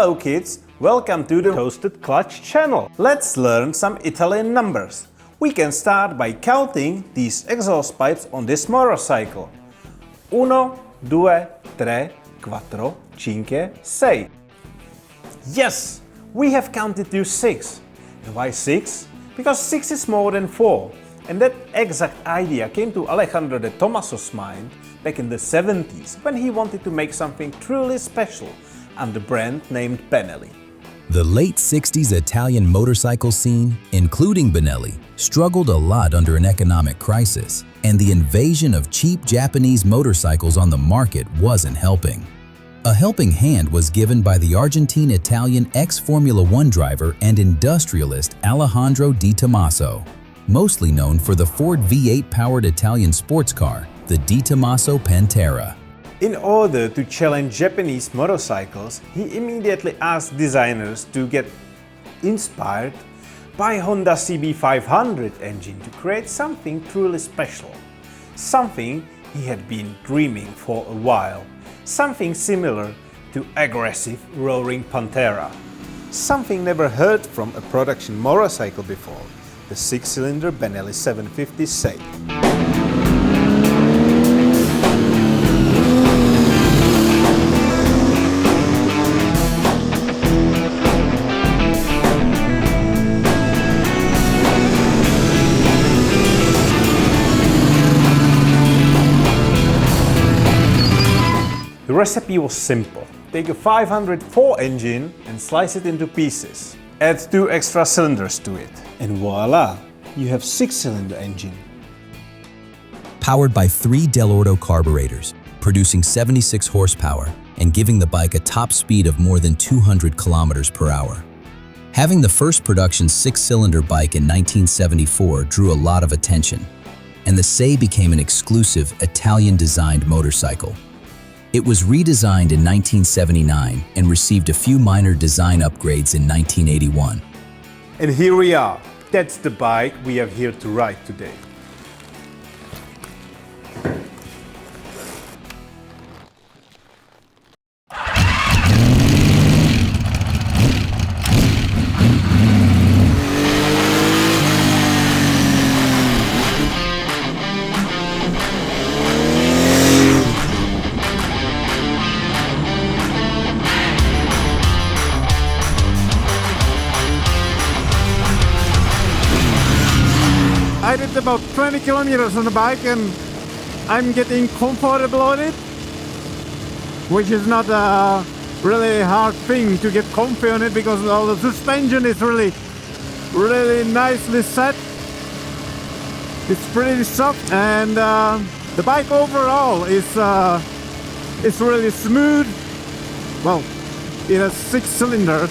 Hello kids, welcome to the Toasted Clutch channel. Let's learn some Italian numbers. We can start by counting these exhaust pipes on this motorcycle. 1, 2, 3, 4, 5, 6. Yes, we have counted to 6. And why 6? Because 6 is more than 4. And that exact idea came to Alejandro de Tomaso's mind back in the 70s when he wanted to make something truly special under a brand named Benelli. The late 60s Italian motorcycle scene, including Benelli, struggled a lot under an economic crisis, and the invasion of cheap Japanese motorcycles on the market wasn't helping. A helping hand was given by the Argentine-Italian ex-Formula One driver and industrialist Alejandro de Tomaso, mostly known for the Ford V8-powered Italian sports car, the De Tomaso Pantera. In order to challenge Japanese motorcycles, he immediately asked designers to get inspired by Honda CB500 engine to create something truly special. Something he had been dreaming for a while. Something similar to aggressive roaring Pantera. Something never heard from a production motorcycle before, the 6-cylinder Benelli 750 Sei. The recipe was simple. Take a 504 engine and slice it into pieces. Add 2 extra cylinders to it. And voila! You have 6-cylinder engine. Powered by 3 Dell'Orto carburetors, producing 76 horsepower and giving the bike a top speed of more than 200 kilometers per hour. Having the first production 6-cylinder bike in 1974 drew a lot of attention, and the Sei became an exclusive Italian-designed motorcycle. It was redesigned in 1979 and received a few minor design upgrades in 1981. And here we are. That's the bike we have here to ride today. I did about 20 kilometers on the bike and I'm getting comfortable on it, which is not a really hard thing to get comfy on it because all the suspension is really nicely set. It's pretty soft and the bike overall is really smooth. Well, it has 6 cylinders.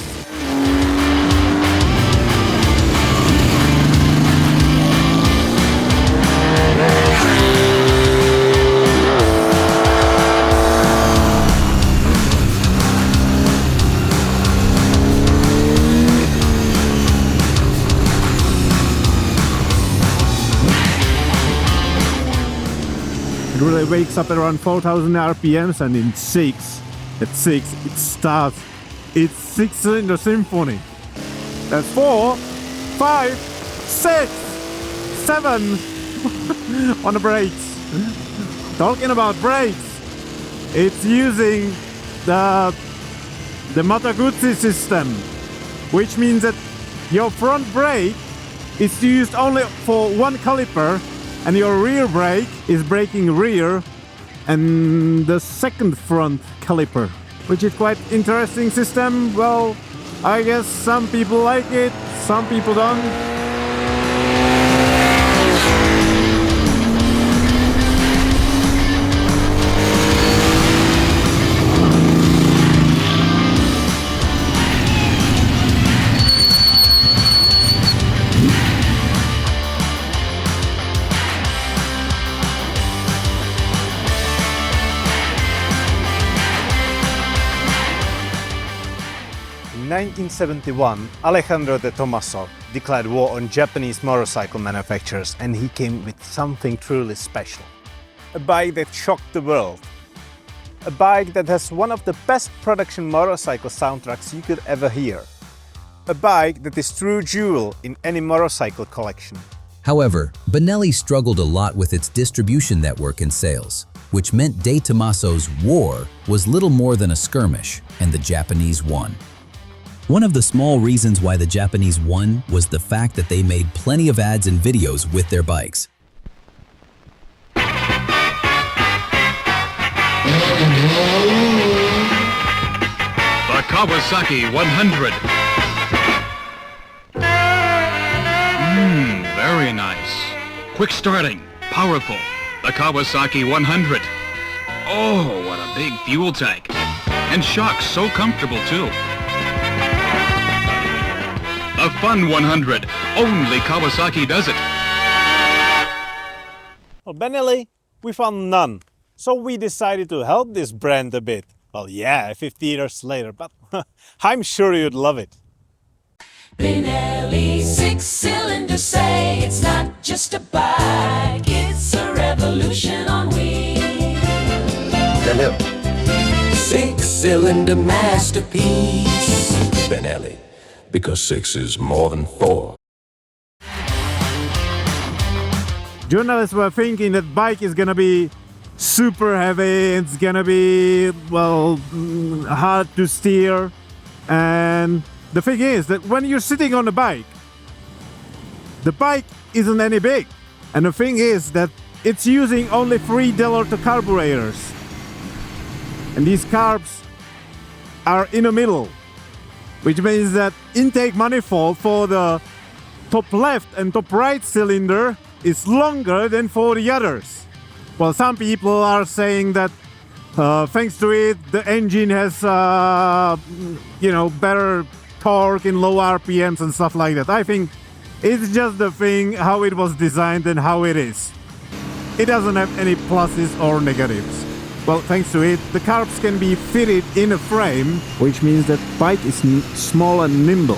It really wakes up at around 4,000 RPMs and at 6 it starts its 6-cylinder symphony. That's 4, 5, 6, 7 on the brakes. Talking about brakes, it's using the Moto Guzzi system, which means that your front brake is used only for one caliper and your rear brake is braking rear and the second front caliper, which is quite interesting system. Well, I guess some people like it, some people don't. In 1971, Alejandro de Tomaso declared war on Japanese motorcycle manufacturers and he came with something truly special. A bike that shocked the world. a bike that has one of the best production motorcycle soundtracks you could ever hear. A bike that is true jewel in any motorcycle collection. However, Benelli struggled a lot with its distribution network and sales, which meant De Tomaso's war was little more than a skirmish, and the Japanese won. One of the small reasons why the Japanese won was the fact that they made plenty of ads and videos with their bikes. The Kawasaki 100. Very nice. Quick starting, powerful. The Kawasaki 100. Oh, what a big fuel tank. And shocks so comfortable too. The Fun 100. Only Kawasaki does it. Well, Benelli, we found none. So we decided to help this brand a bit. Well, yeah, 50 years later, but I'm sure you'd love it. Benelli 6-cylinder Sei, it's not just a bike, it's a revolution on wheels. Benelli, 6-cylinder masterpiece. Benelli, because 6 is more than 4. Journalists were thinking that bike is gonna be super heavy, it's gonna be, well, hard to steer. And the thing is that when you're sitting on the bike isn't any big. And the thing is that it's using only 3 Delorto carburetors. And these carbs are in the middle, which means that intake manifold for the top left and top right cylinder is longer than for the others. Well, some people are saying that thanks to it, the engine has, better torque in low RPMs and stuff like that. I think it's just the thing how it was designed and how it is. It doesn't have any pluses or negatives. Well, thanks to it, the carbs can be fitted in a frame, which means that bike is small and nimble.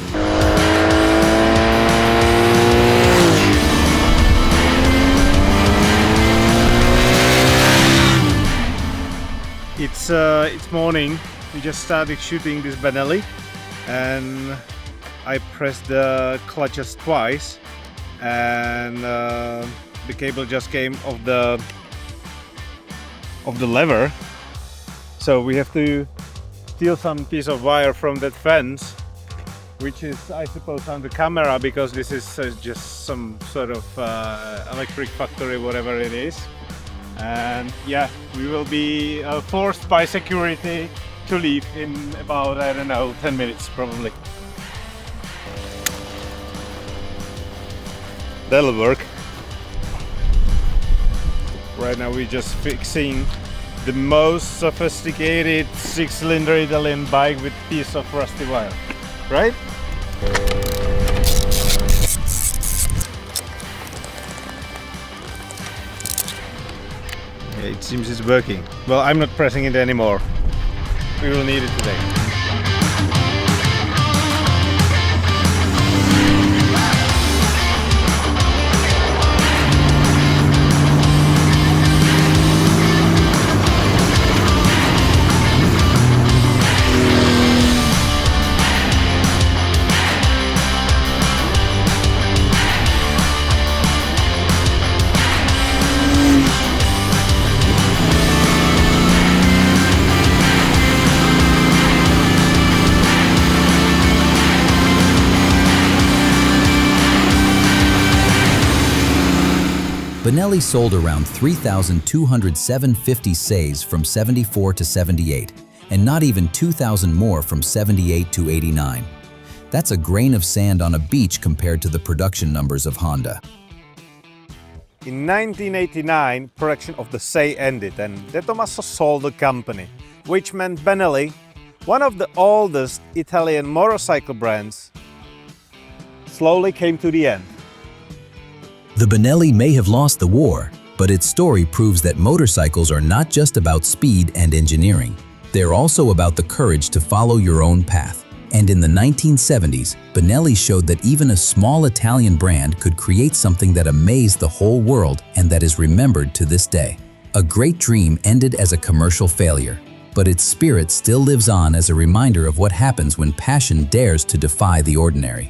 It's morning. We just started shooting this Benelli, and I pressed the clutches twice, and the cable just came off the lever. So we have to steal some piece of wire from that fence, which is, I suppose, on the camera, because this is just some sort of electric factory, whatever it is. And yeah, we will be forced by security to leave in about, I don't know, 10 minutes probably. That'll work. Right now we're just fixing the most sophisticated 6-cylinder Italian bike with a piece of rusty wire, right? Yeah, it seems it's working. Well, I'm not pressing it anymore. We will need it today. Benelli sold around 3,207 Seis from 74 to 78, and not even 2,000 more from 78 to 89. That's a grain of sand on a beach compared to the production numbers of Honda. In 1989, production of the Sei ended and De Tomaso sold the company, which meant Benelli, one of the oldest Italian motorcycle brands, slowly came to the end. The Benelli may have lost the war, but its story proves that motorcycles are not just about speed and engineering. They're also about the courage to follow your own path. And in the 1970s, Benelli showed that even a small Italian brand could create something that amazed the whole world and that is remembered to this day. A great dream ended as a commercial failure. but its spirit still lives on as a reminder of what happens when passion dares to defy the ordinary.